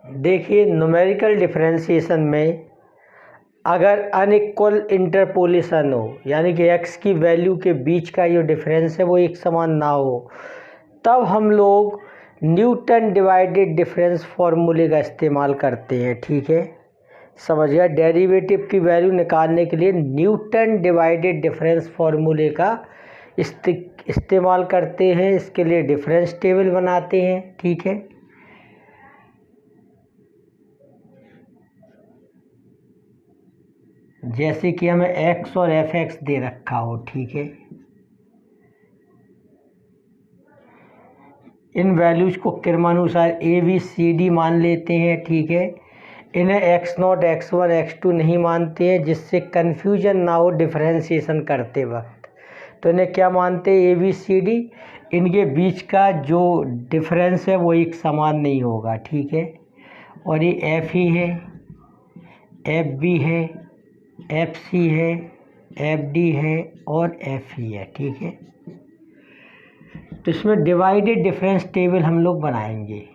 देखिए, numerical differentiation में अगर अनइक्वल इंटरपोलेशन हो, यानी कि x की वैल्यू के बीच का जो डिफरेंस है वो एक समान ना हो, तब हम लोग न्यूटन डिवाइडेड डिफरेंस फार्मूले का इस्तेमाल करते हैं। ठीक है, समझ गया। डेरिवेटिव की वैल्यू निकालने के लिए न्यूटन डिवाइडेड डिफरेंस फार्मूले का इस्तेमाल करते हैं। इसके लिए डिफरेंस टेबल बनाते हैं। ठीक है, जैसे कि हमें x और fx दे रखा हो। ठीक है, इन वैल्यूज को क्रमानुसार ABCD मान लेते हैं। ठीक है, इन्हें x0, x1, x2 नहीं मानते हैं, जिससे कन्फ्यूजन ना हो डिफरेंशिएशन करते वक्त। तो इन्हें क्या मानते हैं? ABCD। इनके बीच का जो डिफरेंस है वो एक समान नहीं होगा। ठीक है, और ये F ही है, FB है, FC है, FD है और F ही है। ठीक है, तो इसमें डिवाइडेड डिफरेंस टेबल हम लोग बनाएंगे।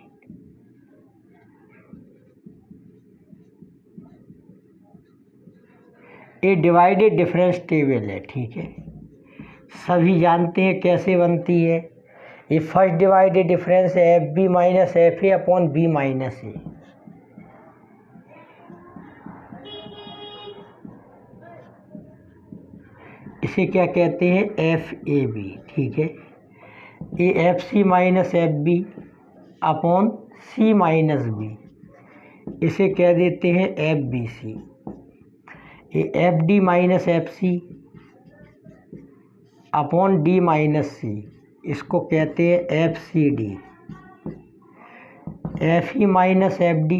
ये डिवाइडेड डिफरेंस टेबल है। ठीक है, सभी जानते हैं कैसे बनती है। ये फर्स्ट डिवाइडेड डिफरेंस है FB minus FA upon B minus A। इसे क्या कहते हैं? FAB। ठीक है, ये FC minus FB upon C minus B, इसे कह देते हैं FBC। ये FD minus FC upon D minus C, इसको कहते हैं FCD। FE minus FD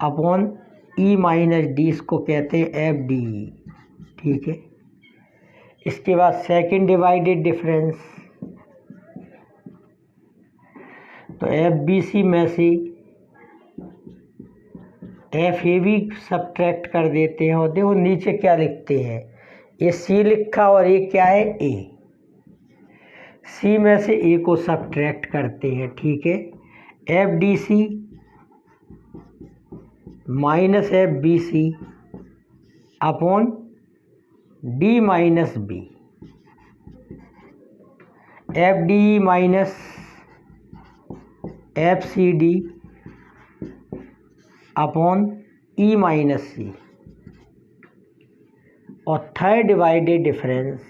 upon E minus D, इसको कहते हैं FDE। ठीक है, इसके बाद सेकंड डिवाइडेड डिफरेंस, तो FBC में से FAB सब्ट्रैक्ट कर देते हैं। और देखो नीचे क्या लिखते हैं, ये C लिखा और ये क्या है? A। C में से A को सब्ट्रैक्ट करते हैं। ठीक है, FDC minus FBC upon D minus B, FDE minus FCD upon E minus C। और थर्ड डिवाइडेड डिफरेंस,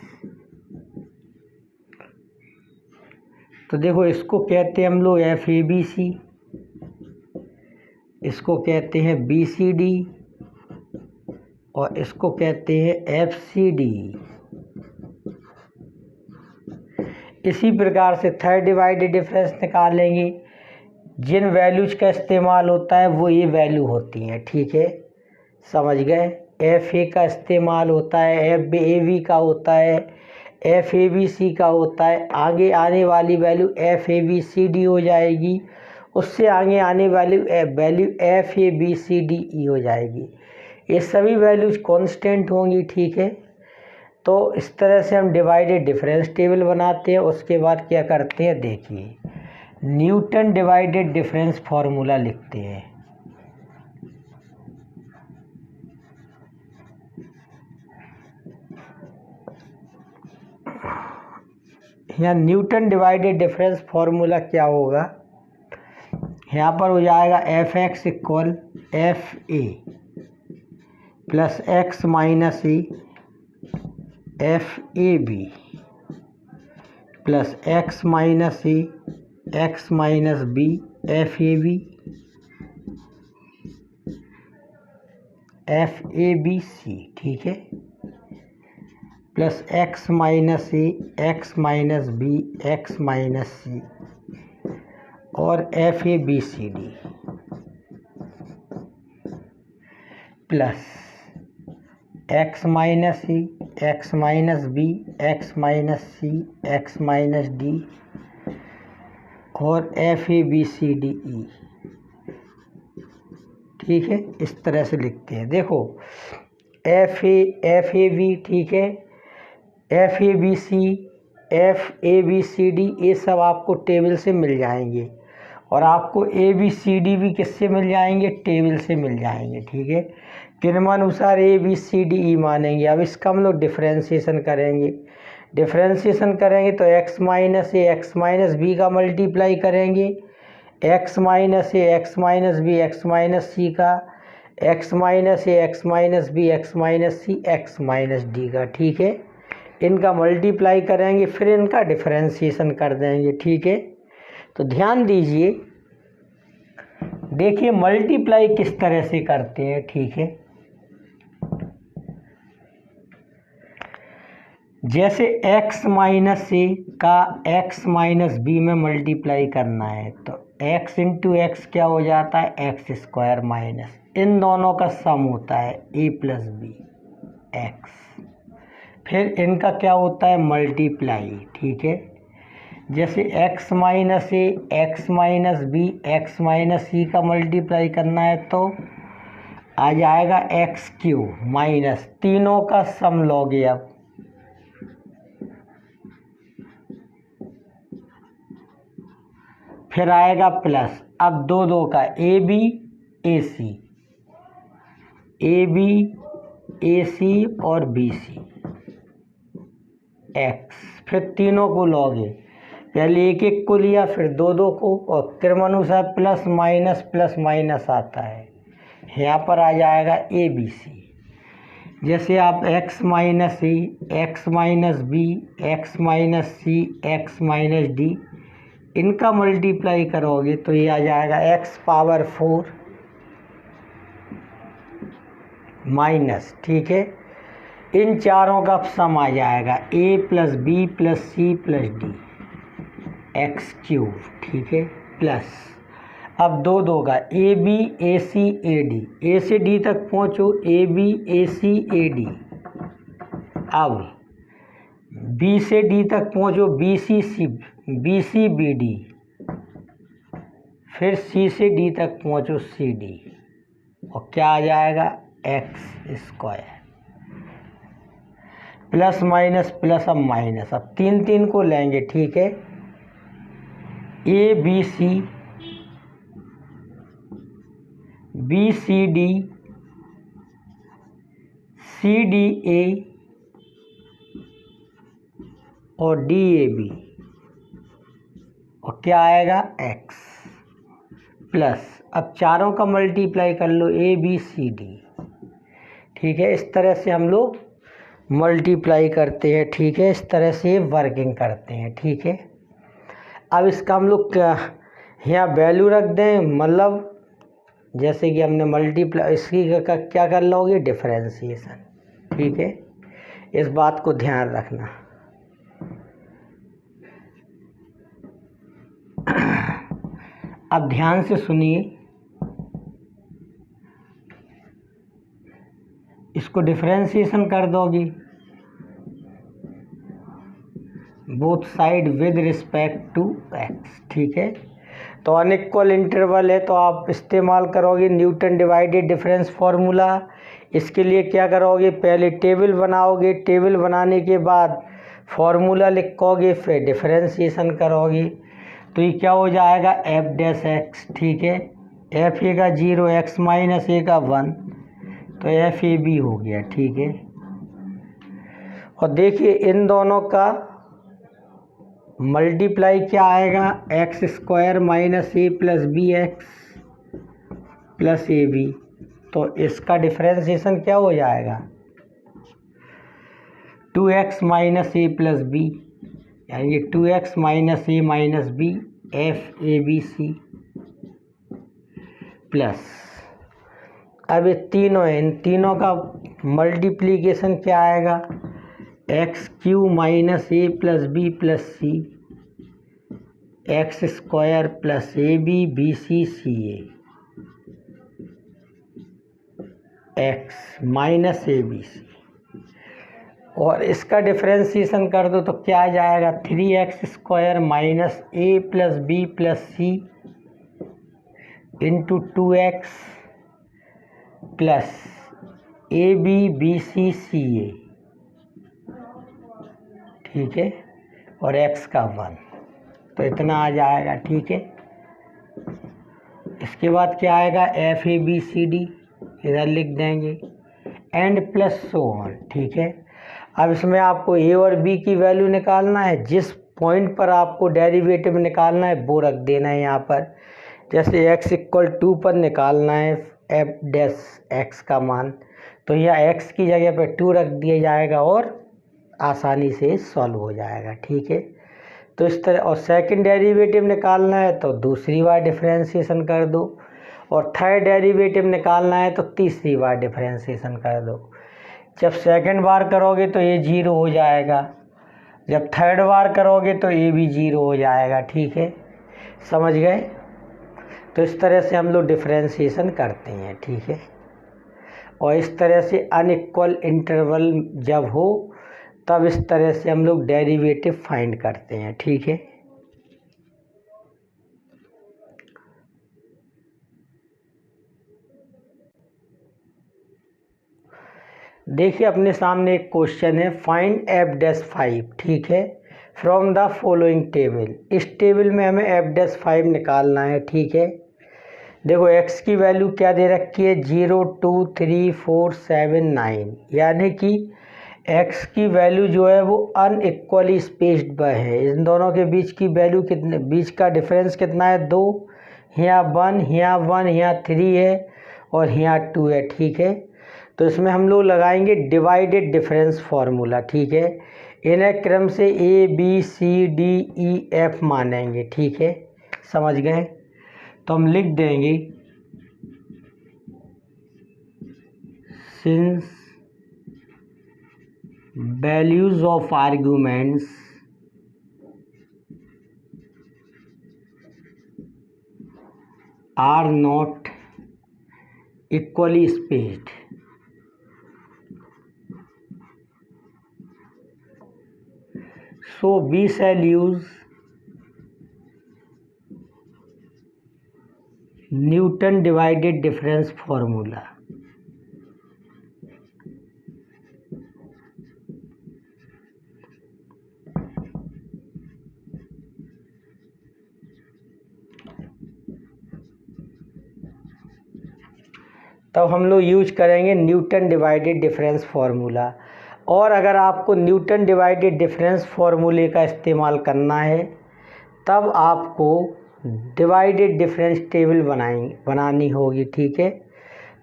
तो देखो इसको कहते हैं हम लोग FABC, इसको कहते हैं BCD और इसको कहते हैं FCD। इसी प्रकार से थर्ड डिवाइडेड डिफरेंस निकालेंगे। जिन वैल्यूज का इस्तेमाल होता है वो ये वैल्यू होती हैं। ठीक है, समझ गए। FA का इस्तेमाल होता है, FAB का होता है, FABC का होता है। आगे आने वाली वैल्यू FABCD हो जाएगी, उससे आगे आने वाली वैल्यू FABCDE हो जाएगी। ये सभी वैल्यूज कांस्टेंट होंगी। ठीक है, तो इस तरह से हम डिवाइडेड डिफरेंस टेबल बनाते हैं। उसके बाद क्या करते हैं, देखिए न्यूटन डिवाइडेड डिफरेंस फार्मूला लिखते हैं। यहाँ न्यूटन डिवाइडेड डिफरेंस फार्मूला क्या होगा, यहाँ पर हो जाएगा Fx equal FA plus x minus E FAB plus x minus E x minus B FAB FABC। ठीक है, plus x minus E x minus B x minus C और FABCD plus x minus E x minus B x minus C x minus D और FABCDE। ठीक है, इस तरह से लिखते हैं। देखो FAB, ठीक है, FABC FABCD ये सब आपको टेबल से मिल जाएंगे। और आपको ए बी सी डी भी किससे मिल जाएंगे, टेबल से मिल जाएंगे। ठीक है, क्रमानुसार ए बी सी डी ई मानेंगे। अब इसका हम लोग डिफ्रेंशिएशन करेंगे। डिफ्रेंशिएशन करेंगे तो X minus A X minus B का मल्टीप्लाई करेंगे, X minus A X minus B X minus C का, X minus A X minus B X minus C x minus D का। ठीक है, इनका मल्टीप्लाई करेंगे, फिर इनका डिफरेंशिएशन कर देंगे। ठीक है, तो ध्यान दीजिए, देखिए मल्टीप्लाई किस तरह से करते हैं। ठीक है, जैसे x माइनस ए का x माइनस बी में मल्टीप्लाई करना है तो x इंटू एक्स क्या हो जाता है, एक्स स्क्वायर माइनस इन दोनों का सम होता है a प्लस बी एक्स, फिर इनका क्या होता है मल्टीप्लाई। ठीक है, जैसे x minus A X minus B X minus C का मल्टीप्लाई करना है तो आ जाएगा एक्स क्यू माइनस तीनों का सम लोगे अब, फिर आएगा प्लस, अब दो दो का ए B A C, A B A सी और बी सी एक्स, फिर तीनों को लोगे, पहले एक एक को लिया फिर दो दो को, और क्रमानुसार प्लस माइनस आता है, यहाँ पर आ जाएगा ए बी सी। जैसे आप x minus A X minus B X minus C x minus D इनका मल्टीप्लाई करोगे तो ये आ जाएगा x पावर 4 माइनस, ठीक है, इन चारों का सम आ जाएगा a plus B plus C plus D X cube. ठीक है, प्लस अब दो दो का ए B A C A D, ए से डी तक पहुँचो, A B A C A D, अब बी से डी तक पहुँचो, बी सी बी डी, फिर सी से डी तक पहुँचो सी डी, और क्या आ जाएगा एक्स स्क्वायर प्लस माइनस अब माइनस, अब तीन तीन को लेंगे। ठीक है, A B C B C D C D A और डी ए बी, और क्या आएगा एक्स प्लस, अब चारों का मल्टीप्लाई कर लो ए बी सी डी। ठीक है, इस तरह से हम लोग मल्टीप्लाई करते हैं। ठीक है, इस तरह से वर्किंग करते हैं। ठीक है, अब इसका हम लोग यहाँ वैल्यू रख दें, मतलब जैसे कि हमने मल्टीप्लाई इसकी क्या कर लोगे डिफरेंशिएशन। ठीक है, इस बात को ध्यान रखना। अब ध्यान से सुनिए, इसको डिफरेंशिएशन कर दोगी both side with respect to x. ठीक है, तो अनइक्वल इंटरवल है तो आप इस्तेमाल करोगे न्यूटन डिवाइडेड डिफरेंस फार्मूला। इसके लिए क्या करोगे, पहले टेबल बनाओगे, टेबल बनाने के बाद फार्मूला लिखोगे, फिर डिफरेंशिएशन करोगे, तो ये क्या हो जाएगा एफ डैश एक्स। ठीक है, एफ ए का 0 एक्स माइनस ए का 1, तो एफ ए बी हो गया। ठीक है, और देखिए इन दोनों का मल्टीप्लाई क्या आएगा, एक्स स्क्वायर माइनस ए प्लस बी एक्स प्लस ए बी, तो इसका डिफरेंशिएशन क्या हो जाएगा 2x माइनस ए प्लस बी, यानी 2x minus a minus b f A B C plus, अब ये तीनों हैं, इन तीनों का मल्टीप्लिकेशन क्या आएगा x cube minus A plus B plus C x square plus A B B C c x minus A B c, और इसका डिफरेंशिएशन कर दो तो क्या आ जाएगा 3x square minus A plus B plus C into 2x plus A B B C C A. ठीक है, और x का 1, तो इतना आ जाएगा। ठीक है, इसके बाद क्या आएगा, f A B C d इधर लिख देंगे, एंड प्लस सो ऑन। ठीक है, अब इसमें आपको ए और बी की वैल्यू निकालना है, जिस पॉइंट पर आपको डेरिवेटिव निकालना है वो रख देना है यहाँ पर। जैसे x इक्वल 2 पर निकालना है एफ डैश एक्स का मान, तो यहाँ x की जगह पर 2 रख दिया जाएगा और आसानी से सॉल्व हो जाएगा। ठीक है, तो इस तरह, और सेकंड डेरिवेटिव निकालना है तो दूसरी बार डिफरेंशिएशन कर दो, और थर्ड डेरिवेटिव निकालना है तो तीसरी बार डिफरेंशिएशन कर दो। जब सेकंड बार करोगे तो ये 0 हो जाएगा, जब थर्ड बार करोगे तो ये भी 0 हो जाएगा। ठीक है, समझ गए? तो इस तरह से हम लोग डिफरेंशिएशन करते हैं। ठीक है, और इस तरह से अनइक्वल इंटरवल जब हो तब इस तरह से हम लोग डेरिवेटिव फाइंड करते हैं। ठीक है, देखिए अपने सामने एक क्वेश्चन है, फाइंड एफ डैश 5। ठीक है, फ्रॉम द फॉलोइंग टेबल। इस टेबल में हमें एफ डैश 5 निकालना है। ठीक है, देखो x की वैल्यू क्या दे रखी है, 0 2 3 4 7 9, यानी कि x की वैल्यू जो है वो अनइक्वली स्पेस्ड है। इन दोनों के बीच की वैल्यू कितने, बीच का डिफरेंस कितना है, 2, यहाँ 1, यहाँ 1, यहाँ 3 है और यहाँ 2 है। ठीक है, तो इसमें हम लोग लगाएंगे डिवाइडेड डिफरेंस फार्मूला। ठीक है, इन्हें क्रम से a B C d e f मानेंगे। ठीक है, समझ गए? तो हम लिख देंगे, since values of arguments are not equally spaced, so we shall use Newton divided difference formula। तब हम लोग यूज करेंगे न्यूटन डिवाइडेड डिफरेंस फार्मूला। और अगर आपको न्यूटन डिवाइडेड डिफरेंस फार्मूले का इस्तेमाल करना है तब आपको डिवाइडेड डिफरेंस टेबल बनानी होगी। ठीक है,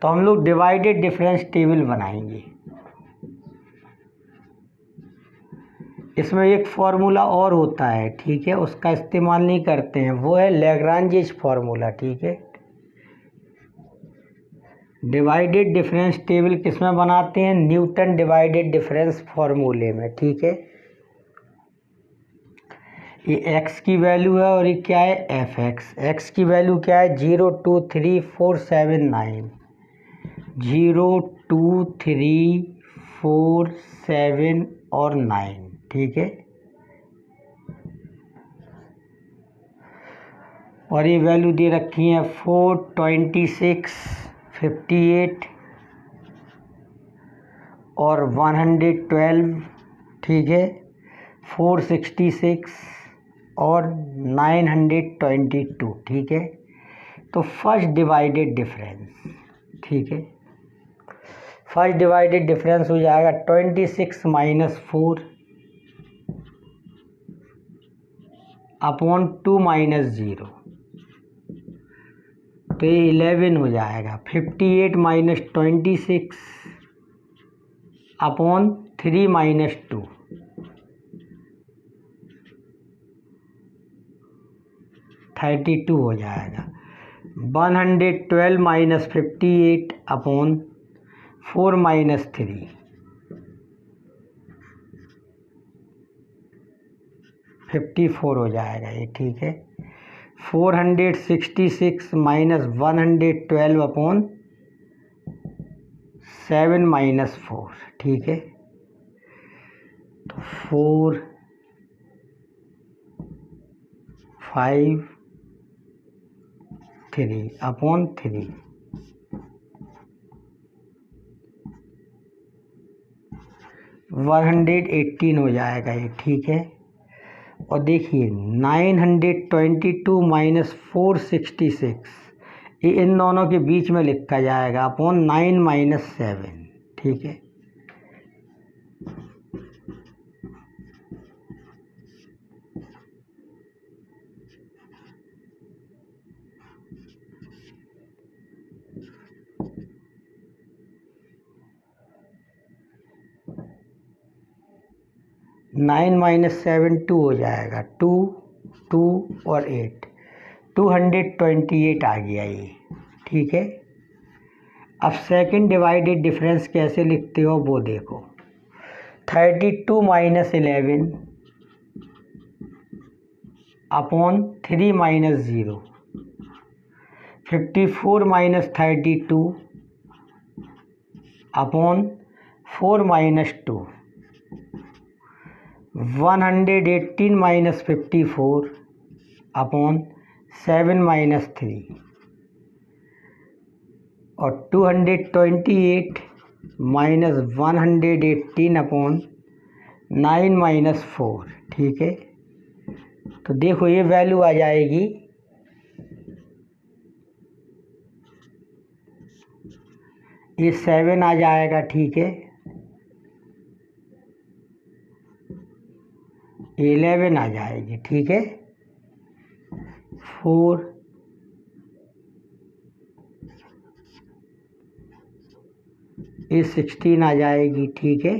तो हम लोग डिवाइडेड डिफरेंस टेबल बनाएंगे। इसमें एक फार्मूला और होता है, ठीक है, उसका इस्तेमाल नहीं करते हैं, वो है लैग्रांजेस फार्मूला। ठीक है, डिवाइडेड डिफरेंस टेबल किस में बनाते हैं, न्यूटन डिवाइडेड डिफरेंस फार्मूले में। ठीक है, ये x की वैल्यू है और ये क्या है, एफ एक्स। एक्स की वैल्यू क्या है, 0 2 3 4 7 9, 0 2 3 4 7 और 9। ठीक है, और ये वैल्यू दे रखी है 4 26 58 और 112। ठीक है, 466 और 922। ठीक है, तो फर्स्ट डिवाइडेड डिफरेंस, ठीक है, फर्स्ट डिवाइडेड डिफरेंस हो जाएगा 26 माइनस 4 अपॉन 2 माइनस 0, तो ये 11 हो जाएगा। 58 माइनस 26 अपॉन 3 माइनस 2, 32 हो जाएगा। 112 माइनस 58 अपॉन 4 माइनस 3, 54 हो जाएगा ये। ठीक है, 466 माइनस 112 अपॉन 7 माइनस 4। ठीक है, तो 4 5 3 अपॉन 3, 118 हो जाएगा ये। ठीक है, और देखिए 922 माइनस 466 ये इन दोनों के बीच में लिखा जाएगा अपॉन 9 माइनस 7। ठीक है, नाइन माइनस 7 2 हो जाएगा, 2 2 और 8 228 आ गया ये। ठीक है, अब सेकंड डिवाइडेड डिफरेंस कैसे लिखते हो वो देखो। 32 minus 11 upon 3 minus 0, 54 minus 32 upon 4 minus 2, 118 minus 54 upon 7 minus 3 और 228 माइनस 118 अपॉन 9 माइनस 4। ठीक है, तो देखो ये वैल्यू आ जाएगी ये 7 आ जाएगा। ठीक है, 11 आ जाएगी। ठीक है, 4 ये 16 आ जाएगी। ठीक है,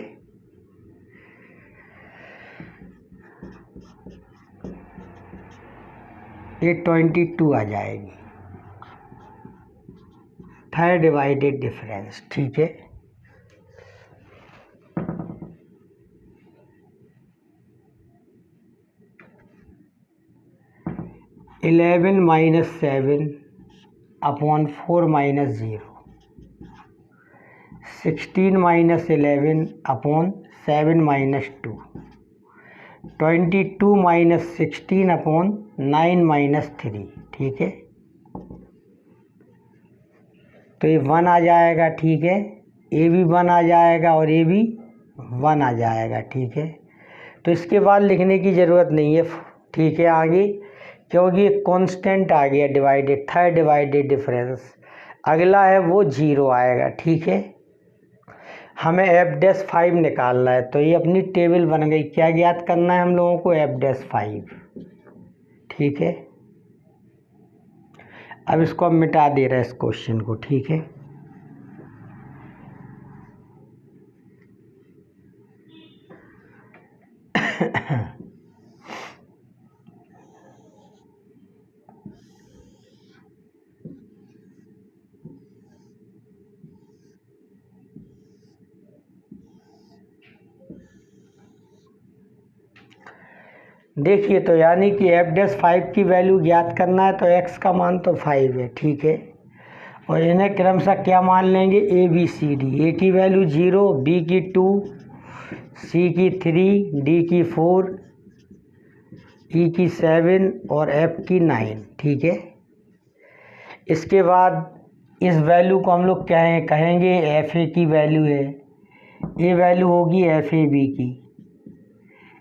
ये 22 आ जाएगी, थर्ड डिवाइडेड डिफरेंस। ठीक है, eleven minus 7 upon 4 minus 0, 16 minus 11 upon 7 minus 2, 22 minus 16 upon 9 minus 3। ठीक है, तो ये 1 आ जाएगा। ठीक है, ये भी 1 आ जाएगा और ये भी 1 आ जाएगा। ठीक है, तो इसके बाद लिखने की ज़रूरत नहीं है। ठीक है, आगे क्योंकि एक कांस्टेंट आ गया डिवाइडेड, थर्ड डिवाइडेड डिफरेंस। अगला है वो 0 आएगा। ठीक है, हमें f'5 निकालना है, तो ये अपनी टेबल बन गई। क्या ज्ञात करना है हम लोगों को? f'5। ठीक है, अब इसको हम मिटा दे रहे हैं इस क्वेश्चन को। ठीक है, देखिए तो यानी कि f'5 की वैल्यू ज्ञात करना है, तो x का मान तो 5 है। ठीक है, और इन्हें क्रमशः क्या मान लेंगे? a b c d। a की वैल्यू 0, b की 2, c की 3, d की 4, e की 7 और f की 9। ठीक है, इसके बाद इस वैल्यू को हम लोग कहेंगे fa की वैल्यू है। ये वैल्यू होगी fab की,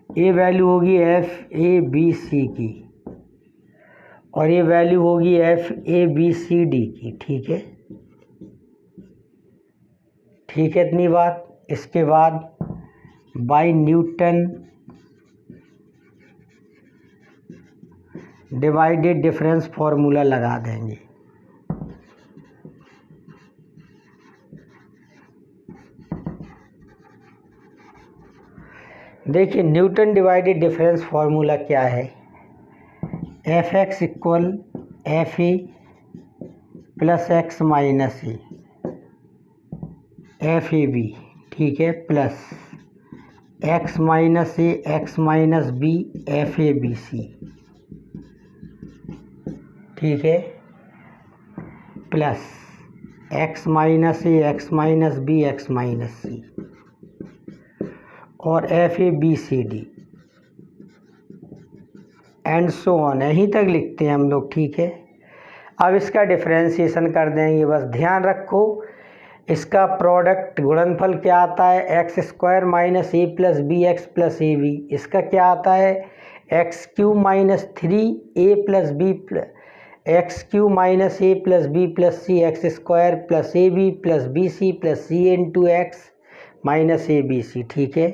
ये वैल्यू होगी FABC की और ये वैल्यू होगी FABCD की। ठीक है, ठीक है इतनी बात। इसके बाद by Newton divided difference formula लगा देंगे। देखिए न्यूटन डिवाइडेड डिफरेंस फार्मूला क्या है? Fx equal Fa plus X minus A Fab। ठीक है, plus X minus A X minus B FABC। ठीक है, plus X minus A X minus B X minus C और FABCD एंड सो ऑन, यहीं तक लिखते हैं हम लोग। ठीक है, अब इसका डिफरेंशिएशन कर देंगे। बस ध्यान रखो इसका प्रोडक्ट गुणनफल क्या आता है? x² माइनस ए प्लस बी एक्स प्लस ए बी। इसका क्या आता है? X cube minus 3a plus b x cube minus A plus B plus C x square plus A B plus B C plus C into x minus A B C. ठीक है,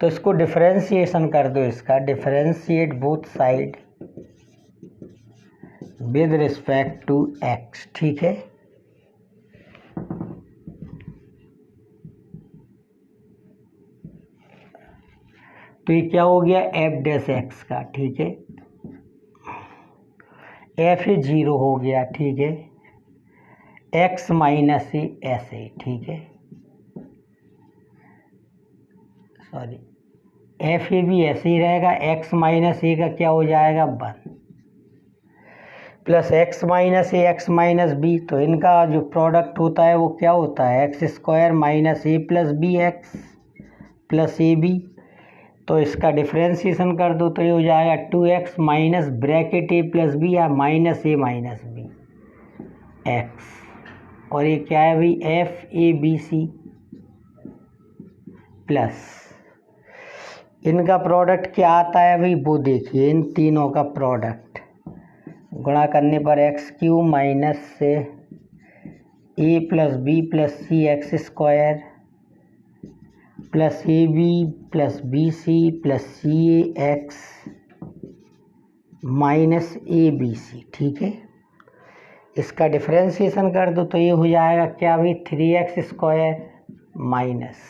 तो इसको differentiation कर दो, इसका differentiate both side with respect to x. ठीक है, तो ये क्या हो गया एफ डैश एक्स का। ठीक है, एफ ए 0 हो गया। ठीक है, एक्स माइनस ए ऐसे। ठीक है, सॉरी, एफ ए भी ऐसे ही रहेगा। एक्स माइनस ए का क्या हो जाएगा 1 plus X minus A X minus B, तो इनका जो प्रोडक्ट होता है वो क्या होता है एक्स स्क्वायर माइनस ए प्लस बी एक्स प्लस ए बी। तो इसका डिफरेंशिएशन कर दो तो ये हो जाएगा 2x minus bracket a plus b या minus a minus B x, और ये क्या है भाई f A B C plus इनका प्रोडक्ट क्या आता है भाई वो देखिए, इन तीनों का प्रोडक्ट गुणा करने पर एक्स क्यू माइनस से A plus B plus C x square plus A B plus B C plus C A X minus A B C. ठीक है, इसका डिफरेंशिएशन कर दो तो ये हो जाएगा क्या भाई 3x square minus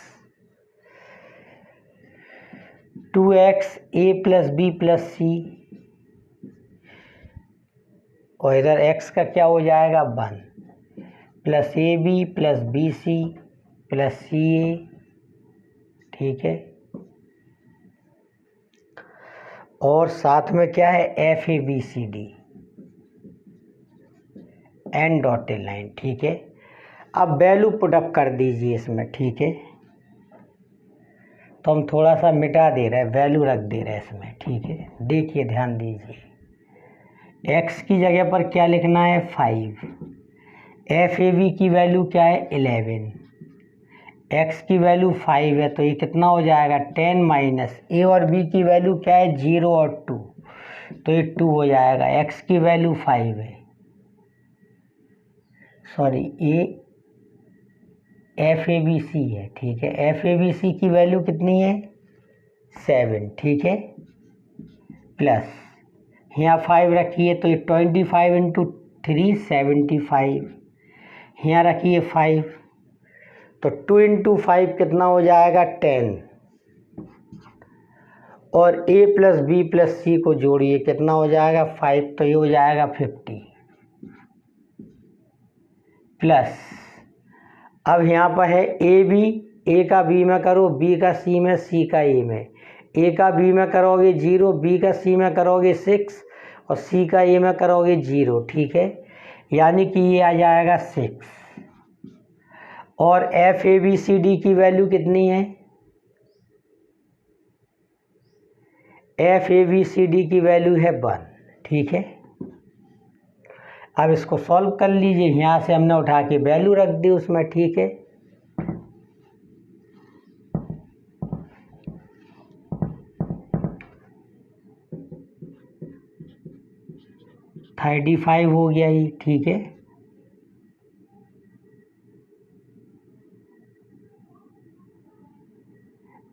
2x A plus B plus C, और इधर x का क्या हो जाएगा 1 plus A B plus B C plus C A. ठीक है, और साथ में क्या है F A B C D and dotted line. ठीक है, अब वैल्यू पुटअप कर दीजिए इसमें। ठीक है, तो हम थोड़ा सा मिटा दे रहे हैं, वैल्यू रख दे रहे हैं इसमें। ठीक है, देखिए ध्यान दीजिए, x की जगह पर क्या लिखना है 5, एफ ए बी की वैल्यू क्या है 11, x की वैल्यू 5 है तो ये कितना हो जाएगा 10 माइनस ए और b की वैल्यू क्या है 0 और 2, तो ये 2 हो जाएगा। x की वैल्यू 5 है, sorry a f A B c है। ठीक है, एफ ए बी सी की वैल्यू कितनी है 7। ठीक है, प्लस यहाँ 5 रखिए तो ये 25 इंटू 3 75, यहाँ रखिए 5 तो 2 इंटू 5 कितना हो जाएगा 10, और a प्लस बी प्लस सी को जोड़िए कितना हो जाएगा 5, तो ये हो जाएगा 50 प्लस अब यहाँ पर है ए बी, ए का बी में करो, बी का सी में, सी का ए में। ए का बी में करोगे 0, बी का सी में करोगे 6 और सी का ए में करोगे 0। ठीक है, यानी कि ये आ जाएगा 6, और f A B C d की वैल्यू कितनी है F A B C d की वैल्यू है 1। ठीक है, अब इसको सॉल्व कर लीजिए, यहाँ से हमने उठा के वैल्यू रख दी उसमें। ठीक है, थर्टी 35 हो गया ही। ठीक है,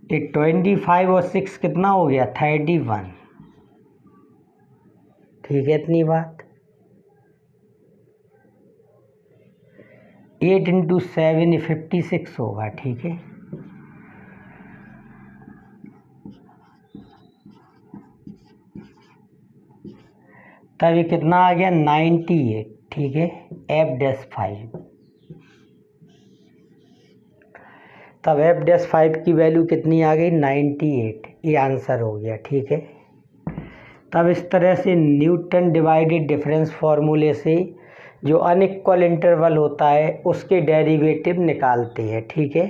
ये 25 और 6 कितना हो गया 31। ठीक है, इतनी बात। 8 इंटू 7 56 होगा। ठीक है, तब ये कितना आ गया 98। ठीक है, एफ डैश 5, तब एफ डैश 5 की वैल्यू कितनी आ गई 98, ये आंसर हो गया। ठीक है, तब इस तरह से न्यूटन डिवाइडेड डिफरेंस फार्मूले से जो अनइक्वल इंटरवल होता है उसके डेरिवेटिव निकालते हैं। ठीक है।